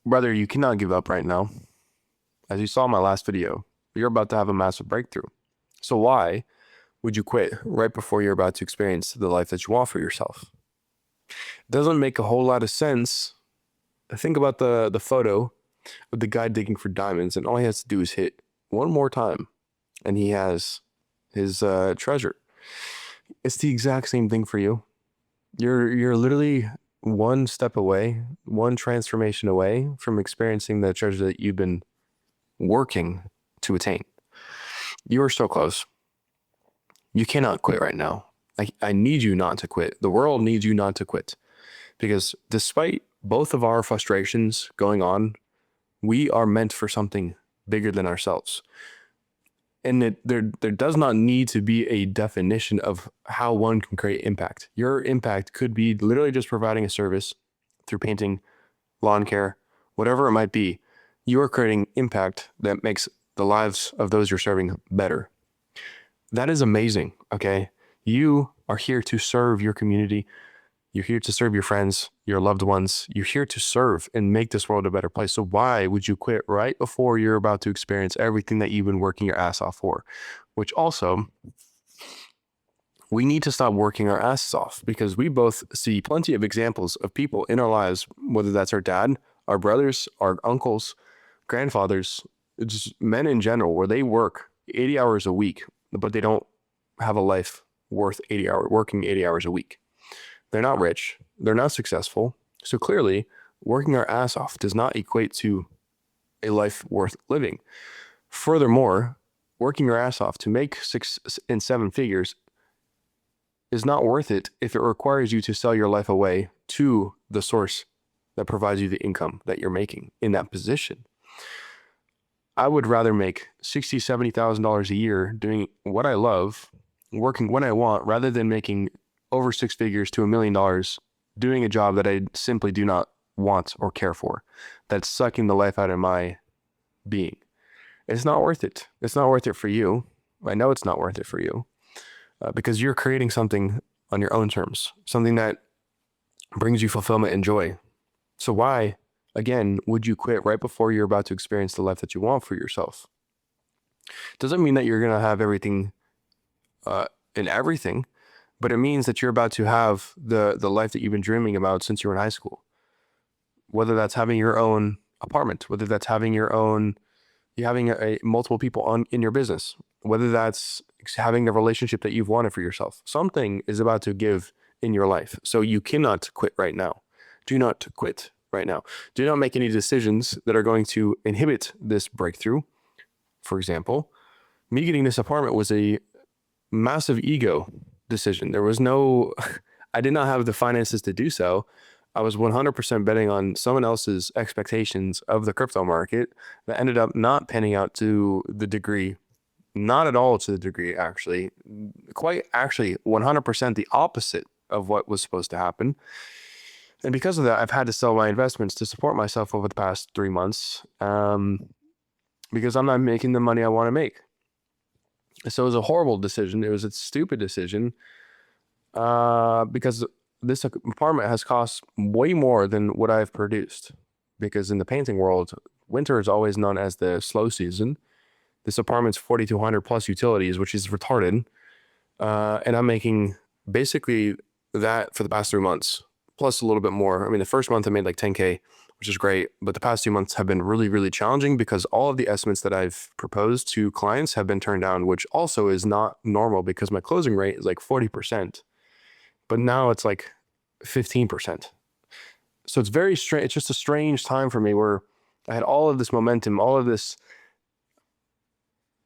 Brother, you cannot give up right now. As you saw in my last video, you're about to have a massive breakthrough. So why would you quit right before you're about to experience the life that you want for yourself? It doesn't make a whole lot of sense. Think about the photo of the guy digging for diamonds, and all he has to do is hit one more time, and he has his treasure. It's the exact same thing for you. You're literally one step away, one transformation away from experiencing the treasure that you've been working to attain. You are so close. You cannot quit right now. I need you not to quit. The world needs you not to quit. Because despite both of our frustrations going on, we are meant for something bigger than ourselves. And there does not need to be a definition of how one can create impact. Your impact could be literally just providing a service through painting, lawn care, whatever it might be. You are creating impact that makes the lives of those you're serving better. That is amazing, okay? You are here to serve your community. You're here to serve your friends, your loved ones. You're here to serve and make this world a better place. So why would you quit right before you're about to experience everything that you've been working your ass off for? Which also, we need to stop working our asses off, because we both see plenty of examples of people in our lives, whether that's our dad, our brothers, our uncles, grandfathers, just men in general, where they work 80 hours a week, but they don't have a life worth working 80 hours a week. They're not rich. They're not successful. So clearly, working our ass off does not equate to a life worth living. Furthermore, working your ass off to make 6 and 7 figures is not worth it if it requires you to sell your life away to the source that provides you the income that you're making in that position. I would rather make $60,000, $70,000 a year doing what I love, working when I want, rather than making over 6 figures to $1 million doing a job that I simply do not want or care for. That's sucking the life out of my being. It's not worth it. It's not worth it for you. I know it's not worth it for you because you're creating something on your own terms, something that brings you fulfillment and joy. So why, again, would you quit right before you're about to experience the life that you want for yourself? Doesn't mean that you're going to have everything in everything, but it means that you're about to have the life that you've been dreaming about since you were in high school. Whether that's having your own apartment, whether that's having multiple people in your business, whether that's having the relationship that you've wanted for yourself. Something is about to give in your life. So you cannot quit right now. Do not quit right now. Do not make any decisions that are going to inhibit this breakthrough. For example, me getting this apartment was a massive ego decision. I did not have the finances to do so. I was 100% betting on someone else's expectations of the crypto market that ended up not panning out to the degree, not at all to the degree, actually, quite actually 100% the opposite of what was supposed to happen. And because of that, I've had to sell my investments to support myself over the past 3 months because I'm not making the money I want to make. So it was a horrible decision. It was a stupid decision because this apartment has cost way more than what I've produced. Because in the painting world, winter is always known as the slow season. This apartment's 4,200 plus utilities, which is retarded. And I'm making basically that for the past 3 months, plus a little bit more. I mean, the first month I made like 10K, which is great. But the past 2 months have been really, really challenging because all of the estimates that I've proposed to clients have been turned down, which also is not normal because my closing rate is like 40%. But now it's like 15%. So it's very strange. It's just a strange time for me where I had all of this momentum, all of this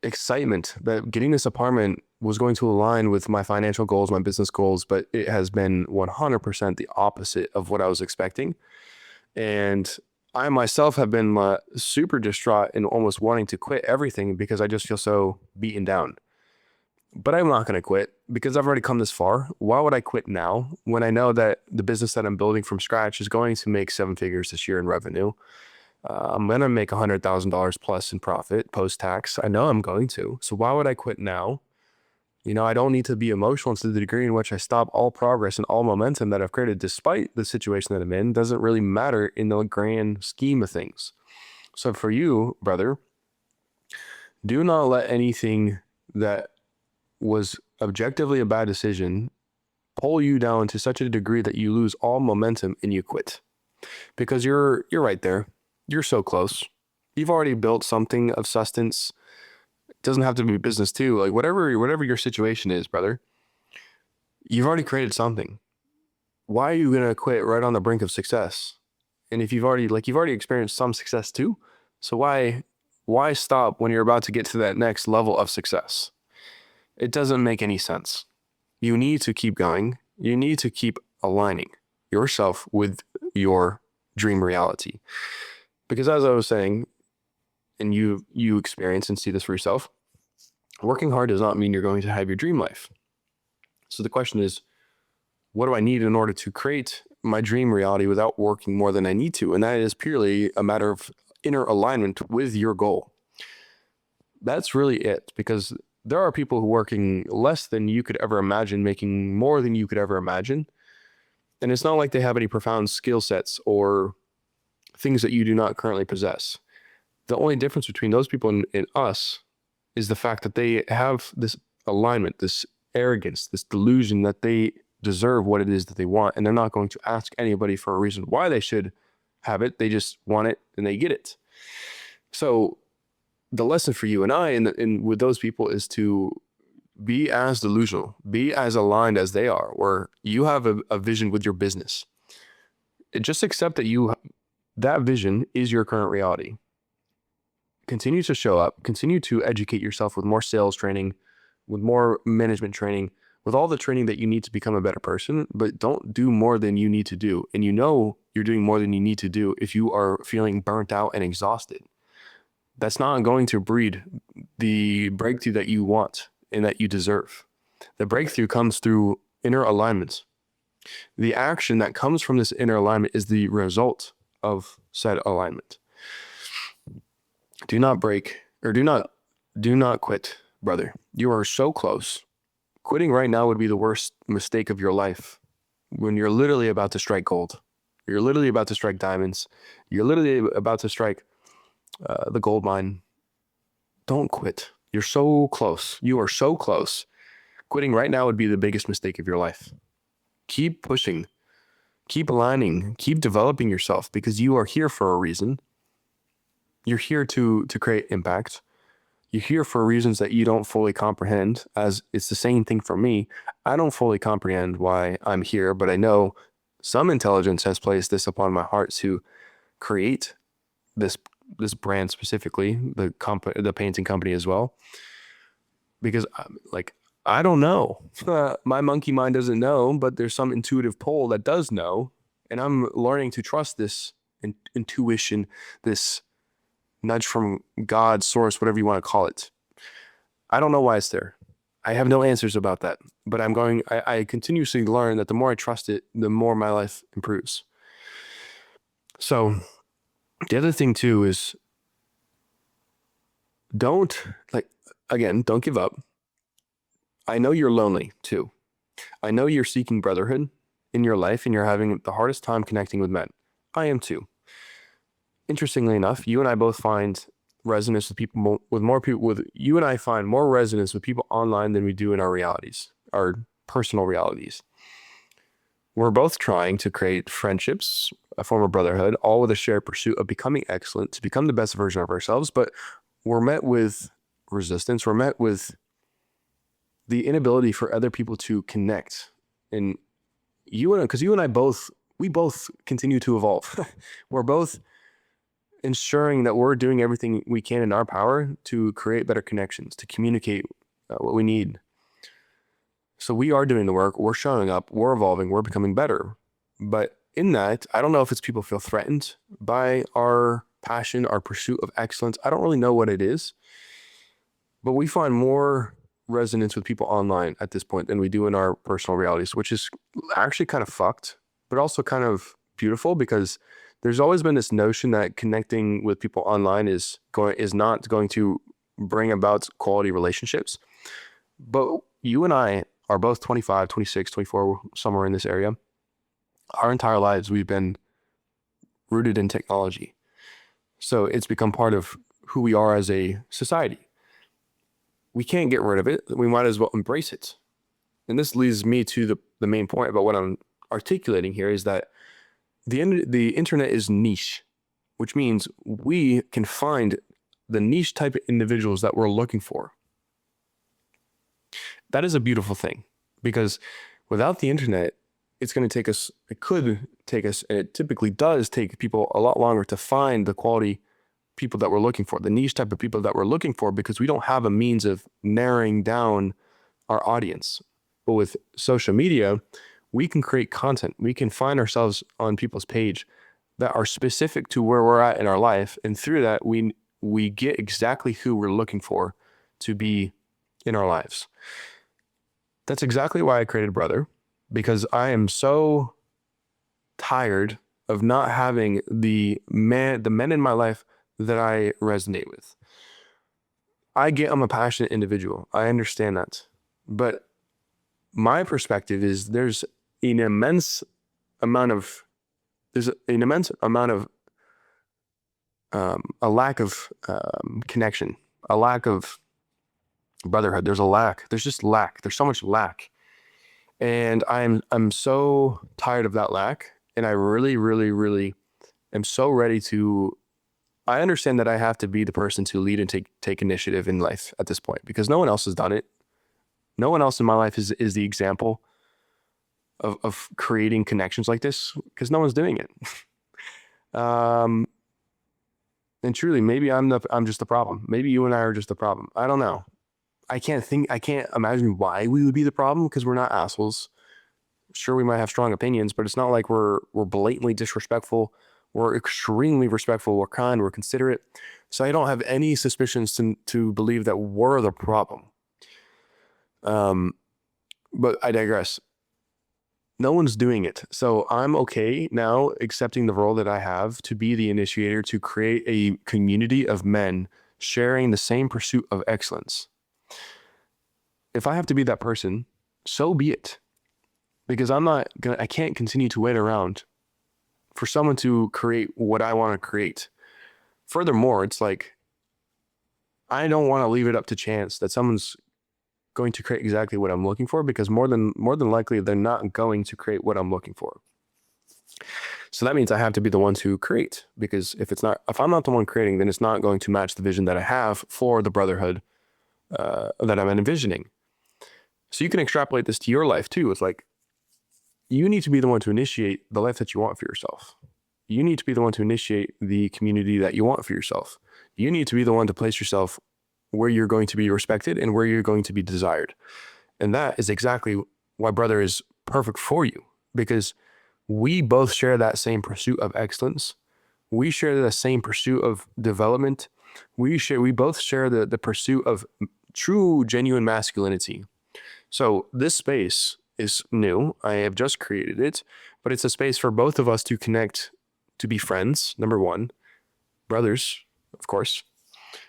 excitement that getting this apartment was going to align with my financial goals, my business goals, but it has been 100% the opposite of what I was expecting. And I myself have been super distraught and almost wanting to quit everything because I just feel so beaten down. But I'm not going to quit because I've already come this far. Why would I quit now when I know that the business that I'm building from scratch is going to make 7 figures this year in revenue? I'm going to make $100,000 plus in profit post-tax. I know I'm going to. So why would I quit now You know, I don't need to be emotional to the degree in which I stop all progress and all momentum that I've created despite the situation that I'm in. Doesn't really matter in the grand scheme of things. So for you, brother, do not let anything that was objectively a bad decision pull you down to such a degree that you lose all momentum and you quit. Because you're right there. You're so close. You've already built something of substance. It doesn't have to be business too. Like whatever your situation is, brother, you've already created something. Why are you gonna quit right on the brink of success? And if you've already experienced some success too, so why stop when you're about to get to that next level of success? It doesn't make any sense. You need to keep going. You need to keep aligning yourself with your dream reality. Because as I was saying, and you experience and see this for yourself, working hard does not mean you're going to have your dream life. So the question is, what do I need in order to create my dream reality without working more than I need to? And that is purely a matter of inner alignment with your goal. That's really it, because there are people who are working less than you could ever imagine, making more than you could ever imagine. And it's not like they have any profound skill sets or things that you do not currently possess. The only difference between those people and us is the fact that they have this alignment, this arrogance, this delusion that they deserve what it is that they want. And they're not going to ask anybody for a reason why they should have it. They just want it and they get it. So the lesson for you and I and with those people is to be as delusional, be as aligned as they are, where you have a vision with your business. Just accept that that vision is your current reality. Continue to show up, continue to educate yourself with more sales training, with more management training, with all the training that you need to become a better person, but don't do more than you need to do. And you know you're doing more than you need to do if you are feeling burnt out and exhausted. That's not going to breed the breakthrough that you want and that you deserve. The breakthrough comes through inner alignments. The action that comes from this inner alignment is the result of said alignment. Do not break or do not quit, brother. You are so close. Quitting right now would be the worst mistake of your life when you're literally about to strike gold. You're literally about to strike diamonds. You're literally about to strike the gold mine. Don't quit. You're so close. You are so close. Quitting right now would be the biggest mistake of your life. Keep pushing. Keep aligning. Keep developing yourself because you are here for a reason. You're here to create impact. You're here for reasons that you don't fully comprehend, as it's the same thing for me. I don't fully comprehend why I'm here, but I know some intelligence has placed this upon my heart to create this brand specifically, the painting company as well. Because I don't know. My monkey mind doesn't know, but there's some intuitive pull that does know. And I'm learning to trust this intuition, this nudge from God, source, whatever you want to call it. I don't know why it's there. I have no answers about that. But I continuously learn that the more I trust it, the more my life improves. So the other thing too is don't give up. I know you're lonely too. I know you're seeking brotherhood in your life and you're having the hardest time connecting with men. I am too. Interestingly enough, you and I both find resonance with people you and I find more resonance with people online than we do in our realities, our personal realities. We're both trying to create friendships, a form of brotherhood, all with a shared pursuit of becoming excellent, to become the best version of ourselves. But we're met with resistance. We're met with the inability for other people to connect. And because you and I we both continue to evolve. We're both ensuring that we're doing everything we can in our power to create better connections, to communicate what we need. So we are doing the work, we're showing up, we're evolving, we're becoming better. But in that, I don't know if it's people feel threatened by our passion, our pursuit of excellence. I don't really know what it is, but we find more resonance with people online at this point than we do in our personal realities, which is actually kind of fucked, but also kind of beautiful, because there's always been this notion that connecting with people online is not going to bring about quality relationships. But you and I are both 25, 26, 24, somewhere in this area. Our entire lives, we've been rooted in technology. So it's become part of who we are as a society. We can't get rid of it. We might as well embrace it. And this leads me to the main point about what I'm articulating here is that the internet is niche, which means we can find the niche type of individuals that we're looking for. That is a beautiful thing, because without the internet, it's going to take us, it could take us, and it typically does take people a lot longer to find the quality people that we're looking for, the niche type of people that we're looking for, because we don't have a means of narrowing down our audience. But with social media, we can create content. We can find ourselves on people's page that are specific to where we're at in our life. And through that, we get exactly who we're looking for to be in our lives. That's exactly why I created Brother, because I am so tired of not having the men in my life that I resonate with. I'm a passionate individual. I understand that. But my perspective is there's an immense amount of a lack of connection, a lack of brotherhood. There's just lack. There's so much lack. And I'm so tired of that lack. And I really, really, really am so ready to. I understand that I have to be the person to lead and take initiative in life at this point, because no one else has done it. No one else in my life is the example of creating connections like this, because no one's doing it. And truly, maybe I'm just the problem. Maybe you and I are just the problem. I don't know. I can't imagine why we would be the problem, because we're not assholes. Sure, we might have strong opinions, but it's not like we're blatantly disrespectful. We're extremely respectful. We're kind. We're considerate. So I don't have any suspicions to believe that we're the problem. But I digress. No one's doing it. So I'm okay now accepting the role that I have to be the initiator, to create a community of men sharing the same pursuit of excellence. If I have to be that person, so be it. Because I can't continue to wait around for someone to create what I want to create. Furthermore, it's like, I don't want to leave it up to chance that someone's going to create exactly what I'm looking for, because more than likely they're not going to create what I'm looking for. So that means I have to be the one to create, because if I'm not the one creating, then it's not going to match the vision that I have for the brotherhood that I'm envisioning. So you can extrapolate this to your life too. It's like, you need to be the one to initiate the life that you want for yourself. You need to be the one to initiate the community that you want for yourself. You need to be the one to place yourself where you're going to be respected and where you're going to be desired. And that is exactly why Brother is perfect for you, because we both share that same pursuit of excellence. We share the same pursuit of development. We both share the pursuit of true, genuine masculinity. So this space is new. I have just created it, but it's a space for both of us to connect, to be friends, number one, brothers, of course,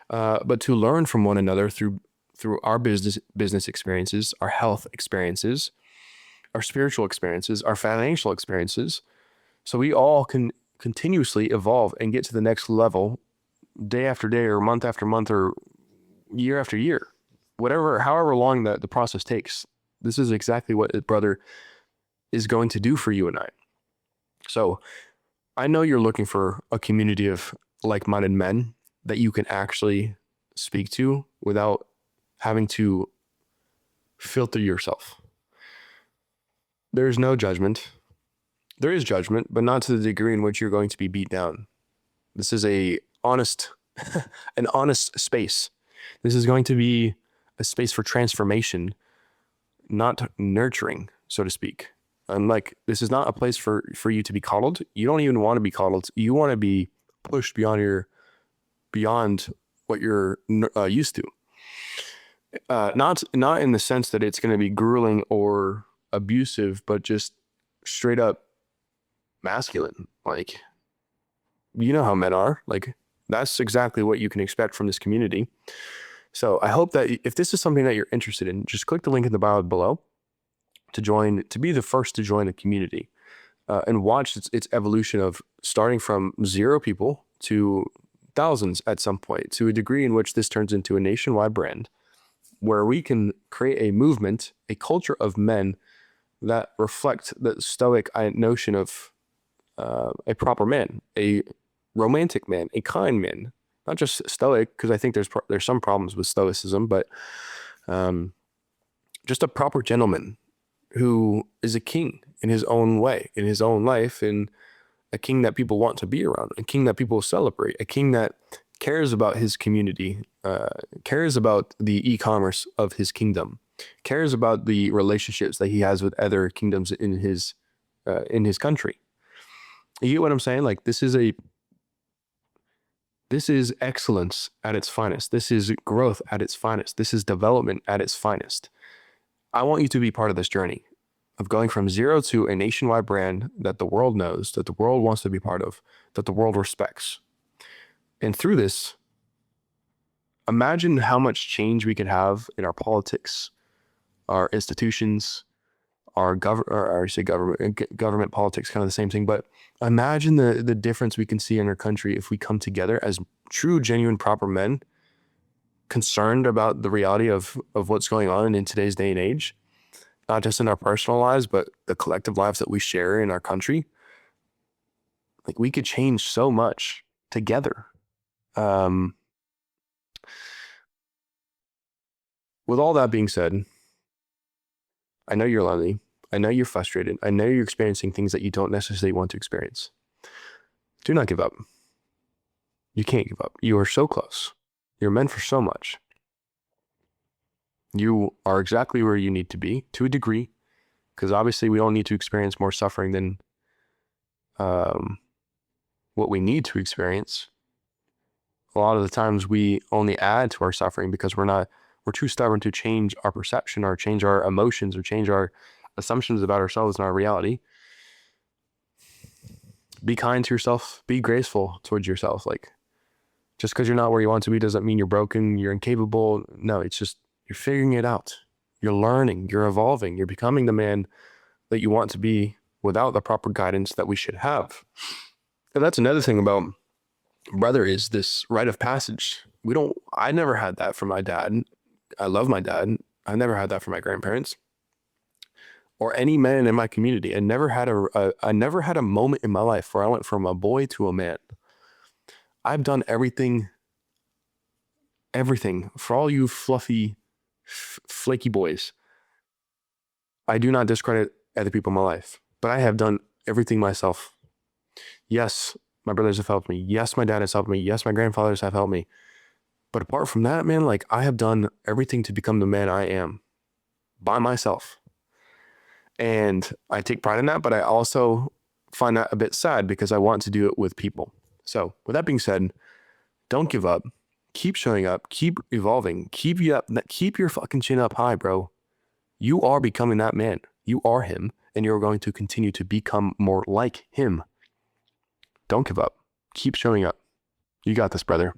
but to learn from one another through our business experiences, our health experiences, our spiritual experiences, our financial experiences. So we all can continuously evolve and get to the next level day after day, or month after month, or year after year, however long the process takes. This is exactly what Brother is going to do for you and I. So I know you're looking for a community of like-minded men that you can actually speak to without having to filter yourself. There's no judgment. There is judgment, but not to the degree in which you're going to be beat down. This is an honest space. This is going to be a space for transformation, not nurturing, so to speak. This is not a place for you to be coddled. You don't even want to be coddled. You want to be pushed beyond what you're used to. Not in the sense that it's going to be grueling or abusive, but just straight up masculine. Like, you know how men are. Like, that's exactly what you can expect from this community. So I hope that if this is something that you're interested in, just click the link in the bio below to be the first to join the community and watch its evolution of starting from 0 people to thousands at some point, to a degree in which this turns into a nationwide brand where we can create a movement, a culture of men that reflect the stoic notion of a proper man, a romantic man, a kind man, not just stoic, because I think there's some problems with stoicism, but just a proper gentleman who is a king in his own way, in his own life, and a king that people want to be around, a king that people celebrate, a king that cares about his community, cares about the e-commerce of his kingdom, cares about the relationships that he has with other kingdoms in his country. You get what I'm saying? Like, this is excellence at its finest. This is growth at its finest. This is development at its finest. I want you to be part of this journey of going from 0 to a nationwide brand that the world knows, that the world wants to be part of, that the world respects. And through this, imagine how much change we could have in our politics, our institutions, our government politics, kind of the same thing. But imagine the difference we can see in our country if we come together as true, genuine, proper men, concerned about the reality of what's going on in today's day and age, not just in our personal lives, but the collective lives that we share in our country. Like, we could change so much together. With all that being said, I know you're lonely. I know you're frustrated. I know you're experiencing things that you don't necessarily want to experience. Do not give up. You can't give up. You are so close. You're meant for so much. You are exactly where you need to be, to a degree, because obviously we don't need to experience more suffering than what we need to experience. A lot of the times we only add to our suffering because we're too stubborn to change our perception or change our emotions or change our assumptions about ourselves and our reality. Be kind to yourself. Be graceful towards yourself. Like, just because you're not where you want to be doesn't mean you're broken, you're incapable. No, it's just you're figuring it out. You're learning, you're evolving, you're becoming the man that you want to be without the proper guidance that we should have. And that's another thing about brother, is this rite of passage. I never had that from my dad. I love my dad. I never had that from my grandparents or any man in my community. I never had a moment in my life where I went from a boy to a man. I've done everything for all you fluffy, flaky boys. I do not discredit other people in my life, but I have done everything myself. Yes, my brothers have helped me. Yes, my dad has helped me. Yes, my grandfathers have helped me. But apart from that, man, like, I have done everything to become the man I am by myself. And I take pride in that, but I also find that a bit sad because I want to do it with people. So with that being said, don't give up. Keep showing up. Keep evolving. Keep your fucking chin up high, bro. You are becoming that man. You are him, and you're going to continue to become more like him. Don't give up. Keep showing up. You got this, brother.